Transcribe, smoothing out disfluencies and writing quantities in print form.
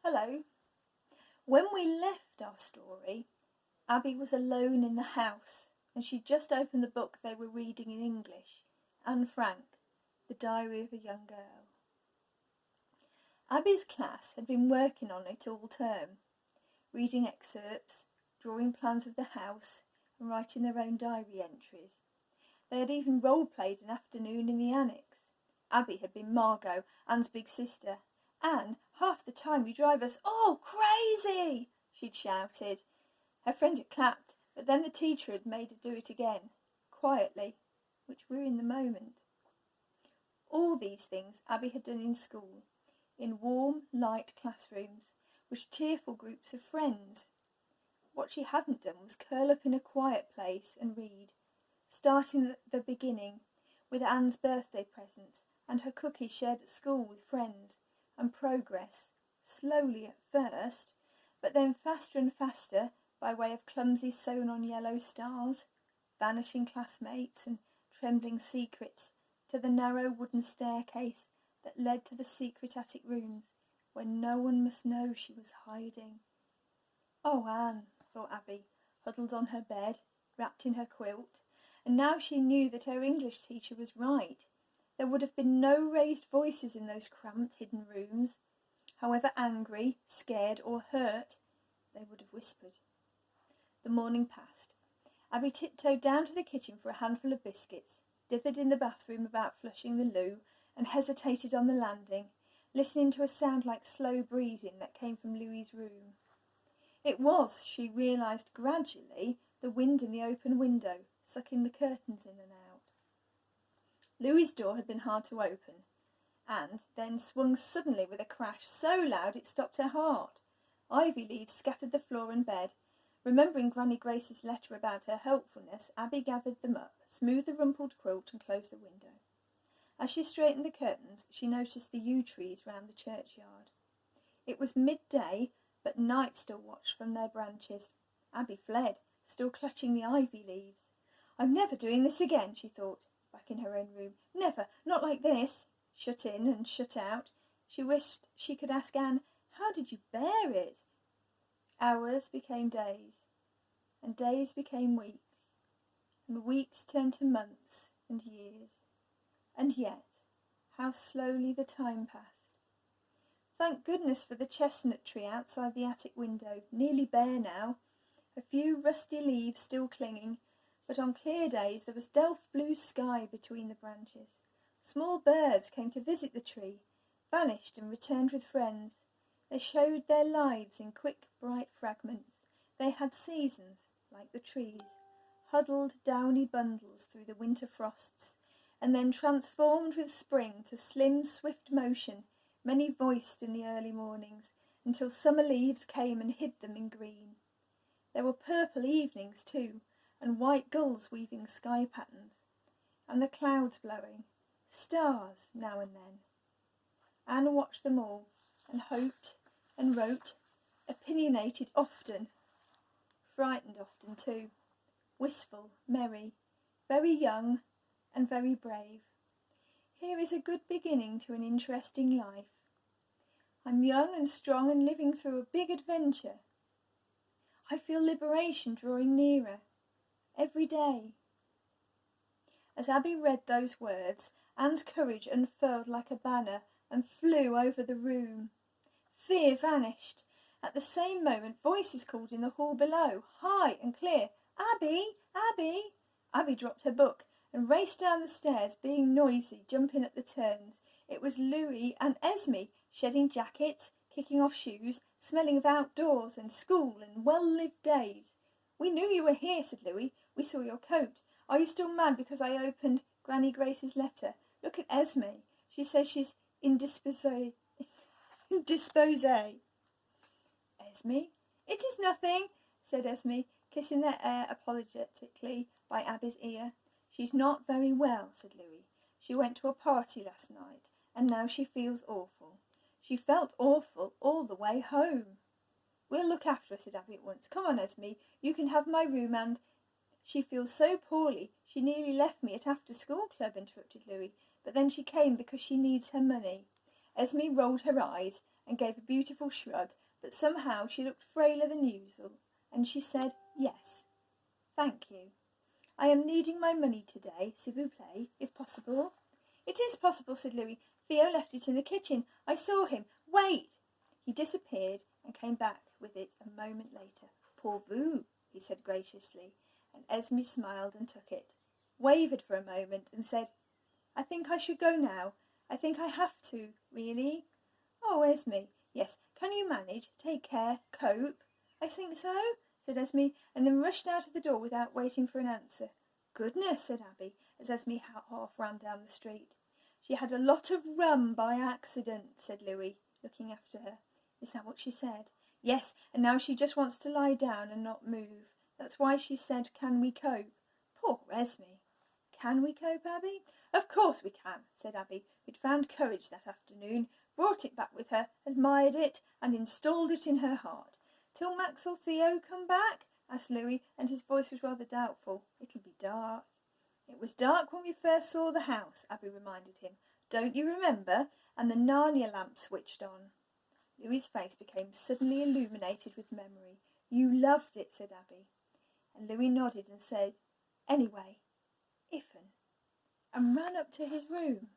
Hello. When we left our story, Abby was alone in the house and she'd just opened the book they were reading in English, Anne Frank, The Diary of a Young Girl. Abby's class had been working on it all term, reading excerpts, drawing plans of the house and writing their own diary entries. They had even role-played an afternoon in the annex. Abby had been Margot, Anne's big sister. "Anne, half the time you drive us all crazy," she'd shouted. Her friends had clapped, but then the teacher had made her do it again, quietly, which ruined the moment. All these things Abby had done in school, in warm, light classrooms, with cheerful groups of friends. What she hadn't done was curl up in a quiet place and read, starting at the beginning, with Anne's birthday presents and her cookies shared at school with friends, and progress, slowly at first, but then faster and faster by way of clumsy sewn-on yellow stars, vanishing classmates and trembling secrets, to the narrow wooden staircase that led to the secret attic rooms where no one must know she was hiding. "Oh, Anne," thought Abby, huddled on her bed, wrapped in her quilt, and now she knew that her English teacher was right. There would have been no raised voices in those cramped, hidden rooms. However angry, scared, or hurt, they would have whispered. The morning passed. Abby tiptoed down to the kitchen for a handful of biscuits, dithered in the bathroom about flushing the loo, and hesitated on the landing, listening to a sound like slow breathing that came from Louis's room. It was, she realised gradually, the wind in the open window, sucking the curtains in and out. Louis's door had been hard to open, and then swung suddenly with a crash so loud it stopped her heart. Ivy leaves scattered the floor and bed. Remembering Granny Grace's letter about her helpfulness, Abby gathered them up, smoothed the rumpled quilt and closed the window. As she straightened the curtains, she noticed the yew trees round the churchyard. It was midday, but night still watched from their branches. Abby fled, still clutching the ivy leaves. "I'm never doing this again," she thought, back in her own room. "Never, not like this." Shut in and shut out, she wished she could ask Anne, "How did you bear it?" Hours became days, and days became weeks, and weeks turned to months and years. And yet, how slowly the time passed. Thank goodness for the chestnut tree outside the attic window, nearly bare now, a few rusty leaves still clinging, but on clear days there was delft blue sky between the branches. Small birds came to visit the tree, vanished and returned with friends. They showed their lives in quick, bright fragments. They had seasons, like the trees, huddled downy bundles through the winter frosts, and then transformed with spring to slim, swift motion, many-voiced in the early mornings, until summer leaves came and hid them in green. There were purple evenings, too, and white gulls weaving sky patterns, and the clouds blowing, stars now and then. Anne watched them all, and hoped and wrote, opinionated often, frightened often too, wistful, merry, very young and very brave. Here is a good beginning to an interesting life. I'm young and strong and living through a big adventure. I feel liberation drawing nearer, every day. As Abby read those words, Anne's courage unfurled like a banner and flew over the room. Fear vanished. At the same moment, voices called in the hall below, high and clear, "Abby! Abby!" Abby dropped her book and raced down the stairs, being noisy, jumping at the turns. It was Louis and Esme, shedding jackets, kicking off shoes, smelling of outdoors and school and well-lived days. "We knew you were here," said Louis. "We saw your coat. Are you still mad because I opened Granny Grace's letter? Look at Esme. She says she's indisposée." "Esme? It is nothing," said Esme, kissing their air apologetically by Abby's ear. "She's not very well," said Louis. "She went to a party last night, and now she feels awful. She felt awful all the way home." "We'll look after her," said Abby at once. "Come on, Esme. You can have my room, and—" "She feels so poorly, she nearly left me at after-school club," interrupted Louis. "But then she came because she needs her money." Esme rolled her eyes, and gave a beautiful shrug, but somehow she looked frailer than usual, and she said, "Yes, thank you. I am needing my money today, s'il vous plaît, if possible." "It is possible," said Louis. "Theo left it in the kitchen. I saw him. Wait!" He disappeared and came back with it a moment later. "Pour vous," he said graciously, and Esme smiled and took it, wavered for a moment, and said, "I think I should go now. I think I have to, really." "Oh, Esme, yes, can you manage? Take care, cope?" "I think so," said Esme, and then rushed out of the door without waiting for an answer. "Goodness," said Abby, as Esme half ran down the street. "She had a lot of rum by accident," said Louis, looking after her. "Is that what she said?" "Yes, and now she just wants to lie down and not move. That's why she said, 'Can we cope?'" Poor Esme. "Can we cope, Abby?" "Of course we can," said Abby, who'd found courage that afternoon, brought it back with her, admired it, and installed it in her heart. "Till Max or Theo come back?" asked Louis, and his voice was rather doubtful. "It'll be dark." "It was dark when we first saw the house," Abby reminded him. "Don't you remember? And the Narnia lamp switched on." Louis's face became suddenly illuminated with memory. "You loved it," said Abby. And Louis nodded and said, "Anyway, Iffen," and ran up to his room.